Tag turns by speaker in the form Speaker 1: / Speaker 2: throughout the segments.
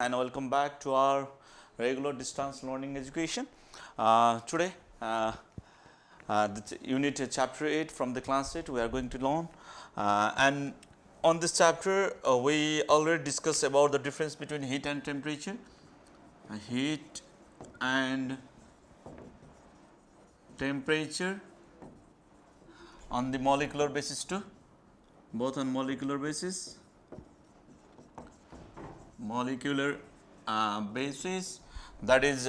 Speaker 1: And welcome back to our regular distance learning education. Today, the unit chapter 8 from the class 8 we are going to learn, and on this chapter we already discussed about the difference between heat and temperature, heat and temperature on the molecular basis too, both on molecular basis. Basis, that is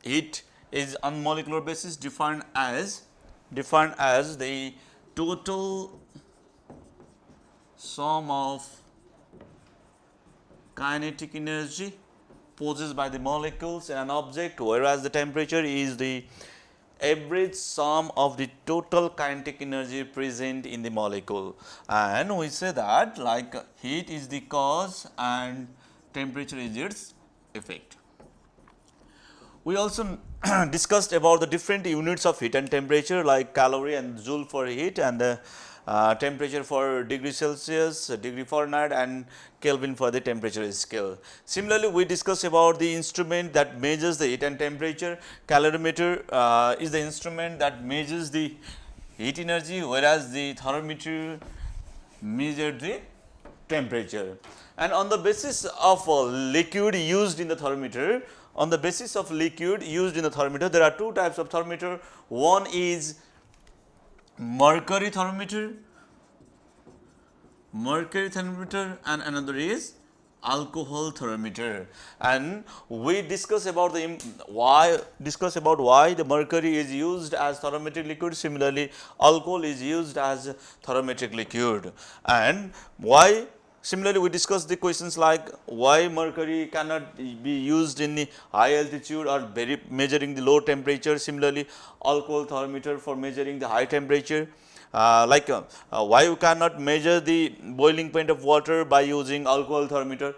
Speaker 1: heat is on molecular basis defined as the total sum of kinetic energy possessed by the molecules in an object, whereas the temperature is the average sum of the total kinetic energy present in the molecule. And we say that like heat is the cause and temperature is its effect. We also discussed about the different units of heat and temperature like calorie and joule for heat, and temperature for degree Celsius, degree Fahrenheit, and Kelvin for the temperature scale. Similarly, we discussed about the instrument that measures the heat and temperature. Calorimeter is the instrument that measures the heat energy, whereas the thermometer measures the temperature. And on the basis of liquid used in the thermometer, there are two types of thermometer. One is mercury thermometer, and another is alcohol thermometer. And we discuss about why the mercury is used as thermometric liquid. Similarly, alcohol is used as thermometric liquid. And why? Similarly, we discussed the questions like why mercury cannot be used in the high altitude or measuring the low temperature. Similarly, alcohol thermometer for measuring the high temperature. Why you cannot measure the boiling point of water by using alcohol thermometer,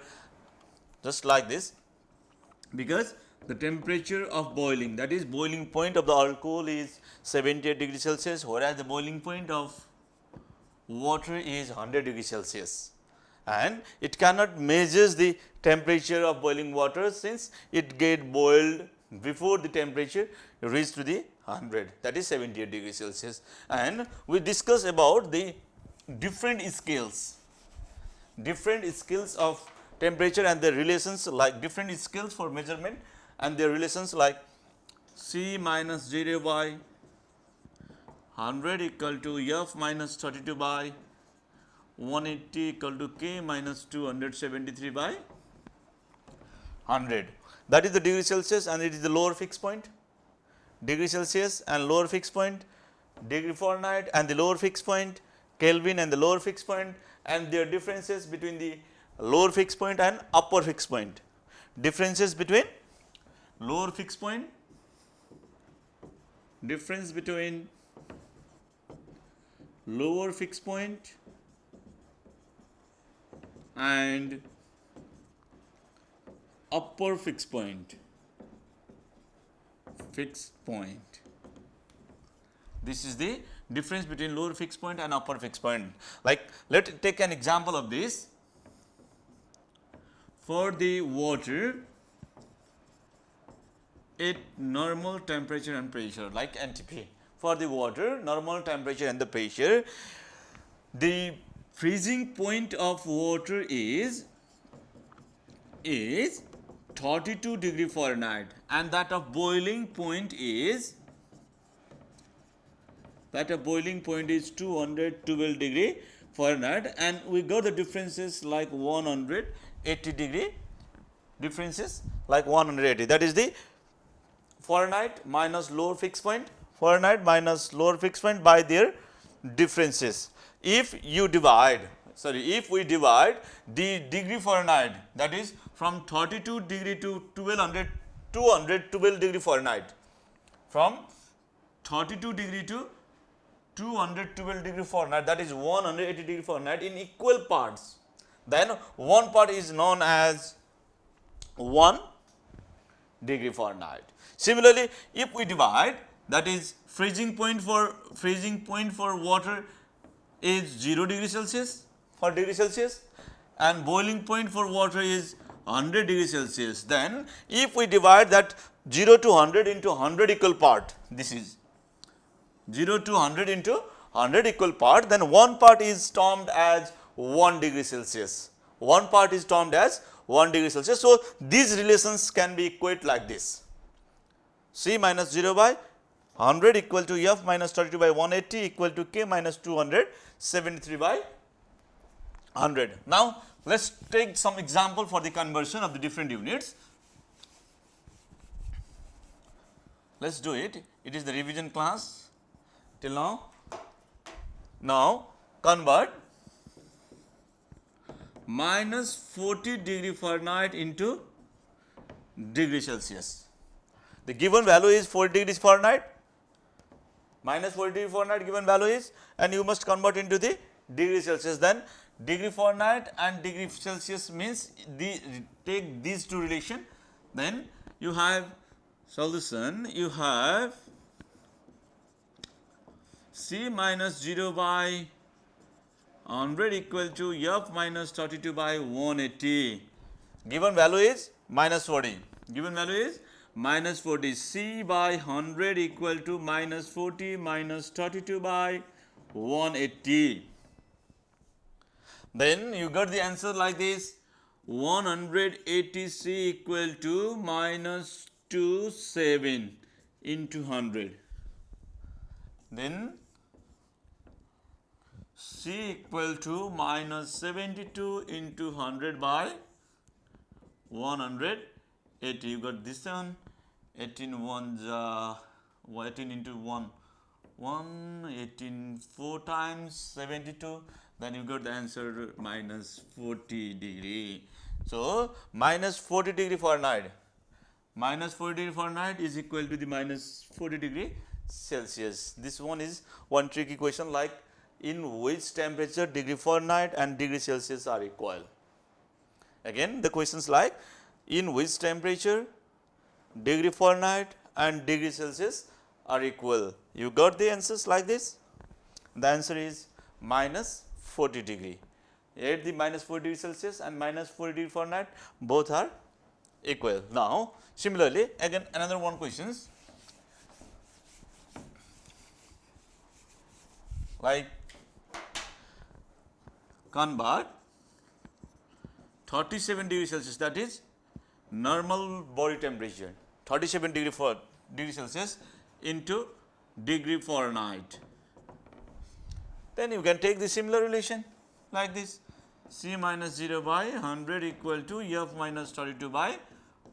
Speaker 1: just like this, because the temperature of boiling, that is boiling point of the alcohol, is 78 degrees Celsius, whereas the boiling point of water is 100 degrees Celsius. And it cannot measure the temperature of boiling water since it get boiled before the temperature reach to the 100, that is 78 degrees Celsius. And we discuss about the different scales of temperature and their relations, like different scales for measurement and their relations, like C minus 0 by 100 equal to F minus 32 by 180 equal to K minus 273 by 100. That is the degree Celsius, and it is the lower fixed point. Degree Celsius and lower fixed point, degree Fahrenheit and the lower fixed point, Kelvin and the lower fixed point, and their differences between the lower fixed point and upper fixed point. Differences between lower fixed point, difference between lower fixed point and upper fixed point. This is the difference between lower fixed point and upper fixed point. Like, let's take an example of this. For the water at normal temperature and pressure, like NTP. For the water, normal temperature and the pressure, the freezing point of water is 32 degree Fahrenheit, and that of boiling point is 212 degree Fahrenheit, and we got the differences like 180 degree differences, like 180. That is the Fahrenheit minus lower fixed point, by their differences. If we divide the degree Fahrenheit, that is from 32 degree to 212 degree Fahrenheit, from 32 degree to 212 degree Fahrenheit, that is 180 degree Fahrenheit, in equal parts, then one part is known as 1 degree Fahrenheit. Similarly, if we divide, that is freezing point for water is 0 degree Celsius for degree Celsius, and boiling point for water is 100 degrees Celsius, then if we divide that 0 to 100 into 100 equal part, this is 0 to 100 into 100 equal part, then one part is termed as 1 degree Celsius. One part is termed as 1 degree Celsius. So, these relations can be equate like this. C minus 0 by 100 equal to F minus 32 by 180 equal to K minus 273 by 100. Now, let us take some example for the conversion of the different units. Let us do it. It is the revision class till now. Now, convert minus 40 degree Fahrenheit into degree Celsius. The given value is 40 degrees Fahrenheit, minus 40 degree Fahrenheit given value is, and you must convert into the degree Celsius. Then degree Fahrenheit and degree Celsius means take these two relation, then you have solution, you have C minus 0 by 100 equal to F minus 32 by 180. Given value is minus 40. Given value is minus 40. C by 100 equal to minus 40 minus 32 by 180. Then you got the answer like this, 180 C equal to minus 27 into 100. Then C equal to minus 72 into 100 by 180. You got this one, 18 ones, 18 into 1, 18 4 times 72. Then you got the answer minus 40 degree. So, minus 40 degree Fahrenheit. Minus 40 degree Fahrenheit is equal to the minus 40 degree Celsius. This one is one tricky question, like in which temperature degree Fahrenheit and degree Celsius are equal. Again the questions like in which temperature degree Fahrenheit and degree Celsius are equal. You got the answers like this. The answer is minus 40 degree. At the minus 40 degree Celsius and minus 40 degree Fahrenheit both are equal. Now, similarly again another one questions like convert 37 degree Celsius, that is normal body temperature, 37 degree Celsius into degree Fahrenheit. Then you can take the similar relation like this, C minus 0 by 100 equal to F minus 32 by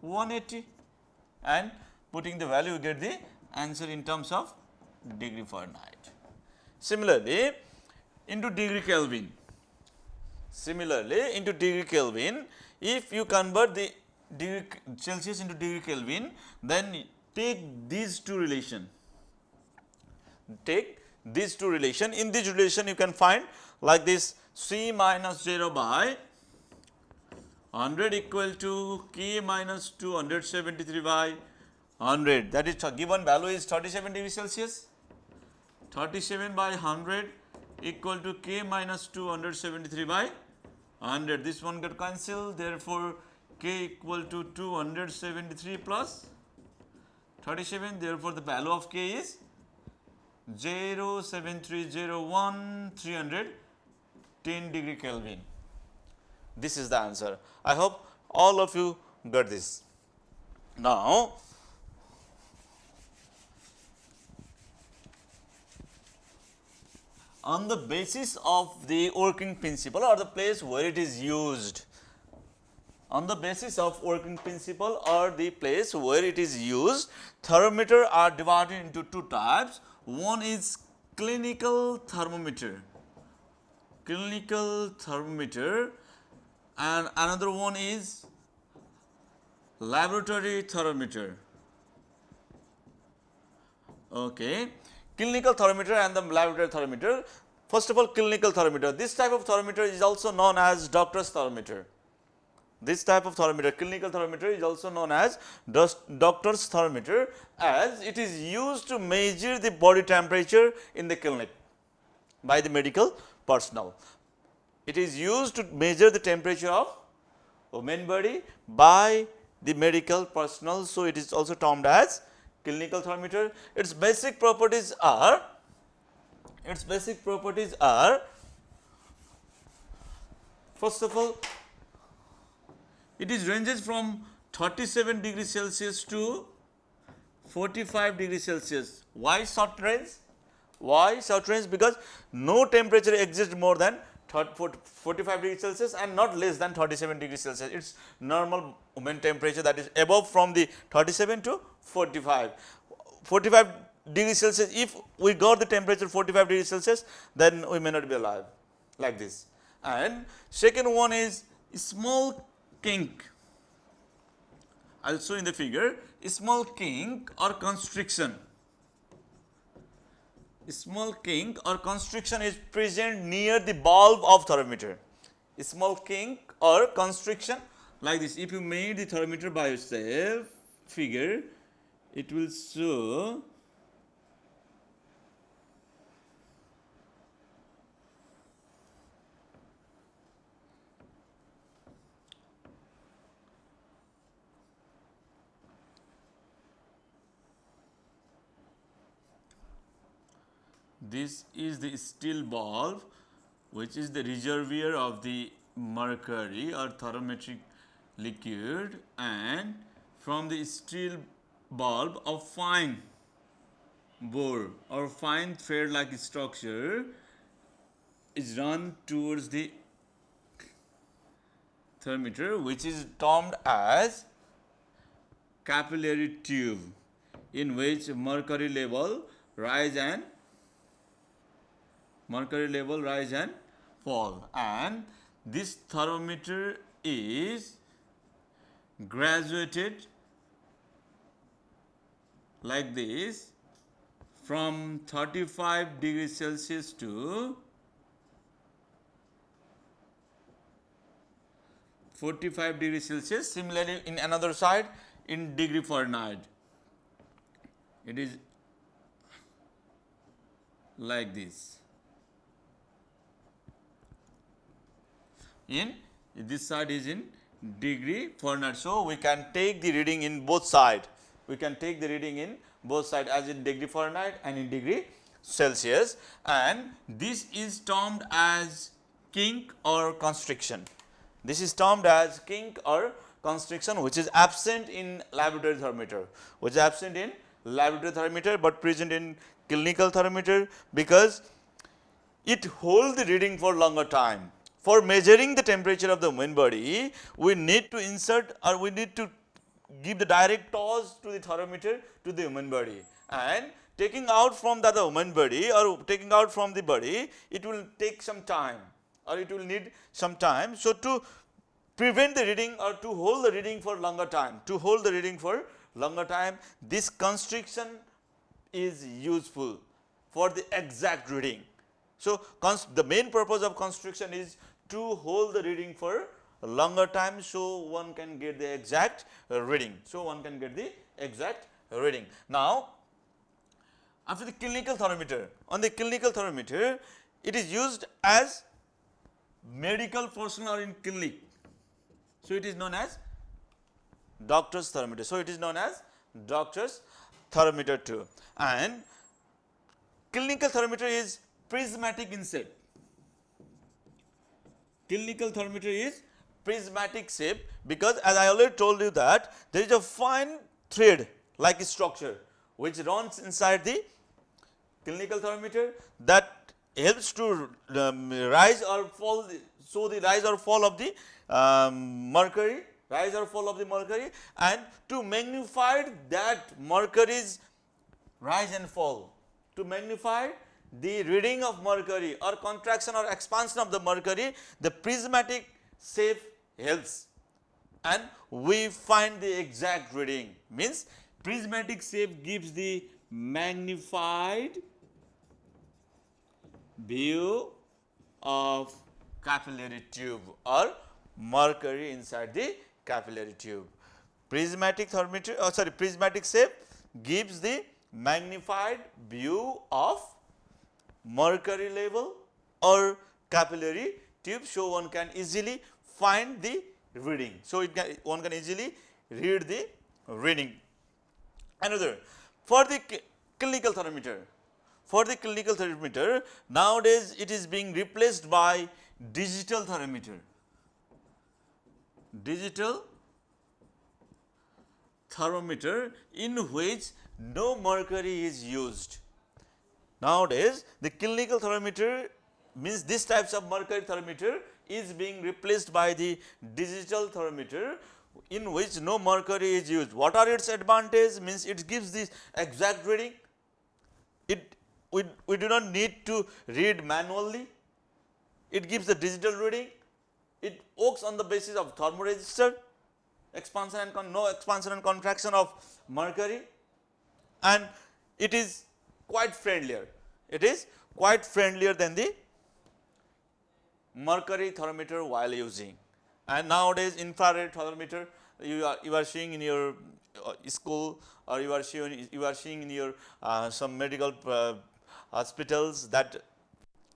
Speaker 1: 180, and putting the value you get the answer in terms of degree Fahrenheit. Similarly, into degree Kelvin. Similarly, into degree Kelvin, if you convert the degree Celsius into degree Kelvin, then take these two relation. Take these two relation. In this relation, you can find like this, C minus 0 by 100 equal to K minus 273 by 100. That is given value is 37 degree Celsius. 37 by 100 equal to K minus 273 by 100. This one got cancelled, therefore K equal to 273 plus 37, therefore the value of K is 0.7301 310 degree Kelvin. This is the answer. I hope all of you got this. Now, on the basis of the working principle or the place where it is used, on the basis of working principle or the place where it is used, thermometer are divided into two types. One is clinical thermometer, and another one is laboratory thermometer. Okay. Clinical thermometer and the laboratory thermometer. First of all, clinical thermometer. This type of thermometer is also known as doctor's thermometer. This type of thermometer, clinical thermometer, is also known as doctor's thermometer, as it is used to measure the body temperature in the clinic by the medical personnel. It is used to measure the temperature of human body by the medical personnel. So, it is also termed as clinical thermometer. Its basic properties are first of all, it is ranges from 37 degrees Celsius to 45 degrees Celsius. Why short range? Why short range? Because no temperature exists more than 45 degrees Celsius and not less than 37 degrees Celsius. It's normal human temperature, that is above from the 37 to 45. 45 degrees Celsius, if we got the temperature 45 degrees Celsius, then we may not be alive, like this. And second one is small kink. I will show in the figure. Small kink or constriction. Small kink or constriction is present near the bulb of thermometer. Small kink or constriction like this. If you made the thermometer by yourself, figure, it will show this is the steel bulb, which is the reservoir of the mercury or thermometric liquid, and from the steel bulb a fine bore or fine thread like structure is run towards the thermometer, which is termed as capillary tube, in which mercury level rise and fall, and this thermometer is graduated like this from 35 degrees Celsius to 45 degrees Celsius. Similarly, in another side, in degree Fahrenheit, it is like this. In this side is in degree Fahrenheit. So, we can take the reading in both sides. We can take the reading in both sides, as in degree Fahrenheit and in degree Celsius, and this is termed as kink or constriction. This is termed as kink or constriction, which is absent in laboratory thermometer, but present in clinical thermometer, because it holds the reading for longer time. For measuring the temperature of the human body, we need to insert or we need to give the direct toss to the thermometer to the human body, and taking out from the human body or taking out from the body, it will take some time or it will need some time. So, to prevent the reading or to hold the reading for longer time, this constriction is useful for the exact reading. So, the main purpose of constriction is to hold the reading for a longer time, so one can get the exact reading. Now, after the clinical thermometer, on the clinical thermometer, it is used as medical personnel in clinic. So, it is known as doctor's thermometer. Too. And clinical thermometer is prismatic in shape. Because, as I already told you, that there is a fine thread like structure which runs inside the clinical thermometer that helps to rise or fall. So, the rise or fall of the mercury, and to magnify that mercury's rise and fall, to magnify the reading of mercury or contraction or expansion of the mercury, the prismatic shape helps, and we find the exact reading. Means prismatic shape gives the magnified view of capillary tube or mercury inside the capillary tube. Prismatic shape gives the magnified view of mercury level or capillary tube, so one can easily find the reading. So, one can easily read the reading. Another, for the clinical thermometer, nowadays it is being replaced by digital thermometer. Digital thermometer in which no mercury is used. Nowadays, the clinical thermometer means this types of mercury thermometer is being replaced by the digital thermometer in which no mercury is used. What are its advantages? Means it gives the exact reading. We do not need to read manually. It gives the digital reading. It works on the basis of thermoregister, expansion and no expansion and contraction of mercury, and it is quite friendlier. It is quite friendlier than the mercury thermometer while using. And nowadays infrared thermometer you are seeing in your school, or you are seeing in your some medical hospitals, that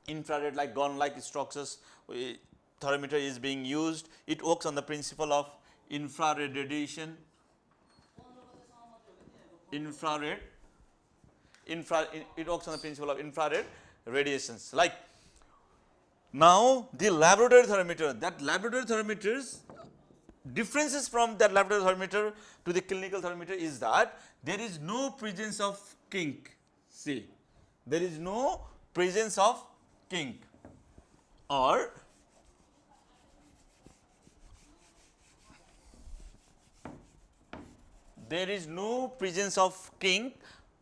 Speaker 1: infrared like gun like structures thermometer is being used. It works on the principle of infrared radiation. It works on the principle of infrared radiations. Like now the laboratory thermometer, that laboratory thermometers, differences from that laboratory thermometer to the clinical thermometer is that there is no presence of kink. See, there is no presence of kink, or there is no presence of kink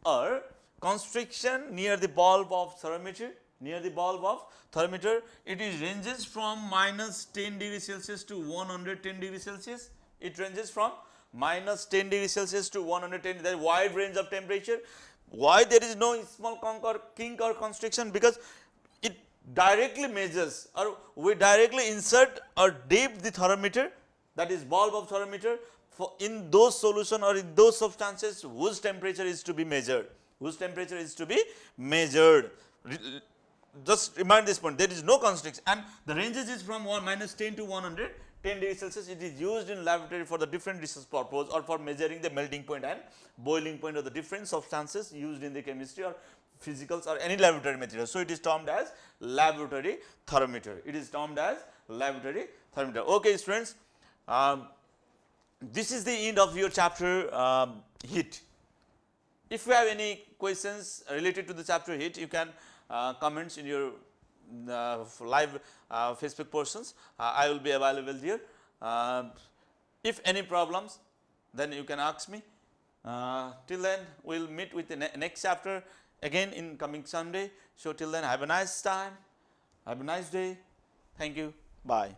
Speaker 1: or constriction near the bulb of thermometer. Near the bulb of thermometer, it is ranges from minus 10 degree Celsius to 110 degree Celsius. It ranges from minus 10 degree Celsius to 110. There is wide range of temperature. Why there is no small kink or constriction? Because it directly measures, or we directly insert or dip the thermometer, that is bulb of thermometer, for in those solution or in those substances whose temperature is to be measured. Just remind this point, there is no constriction, and the ranges is from minus 10 to 110 degrees Celsius. It is used in laboratory for the different research purpose, or for measuring the melting point and boiling point of the different substances used in the chemistry or physicals or any laboratory material. So, it is termed as laboratory thermometer. Okay, students, this is the end of your chapter heat. If you have any questions related to the chapter heat, you can comments in your live Facebook portions. I will be available there. If any problems, then you can ask me. Till then, we will meet with the next chapter again in coming Sunday. So, till then, have a nice time, have a nice day. Thank you. Bye.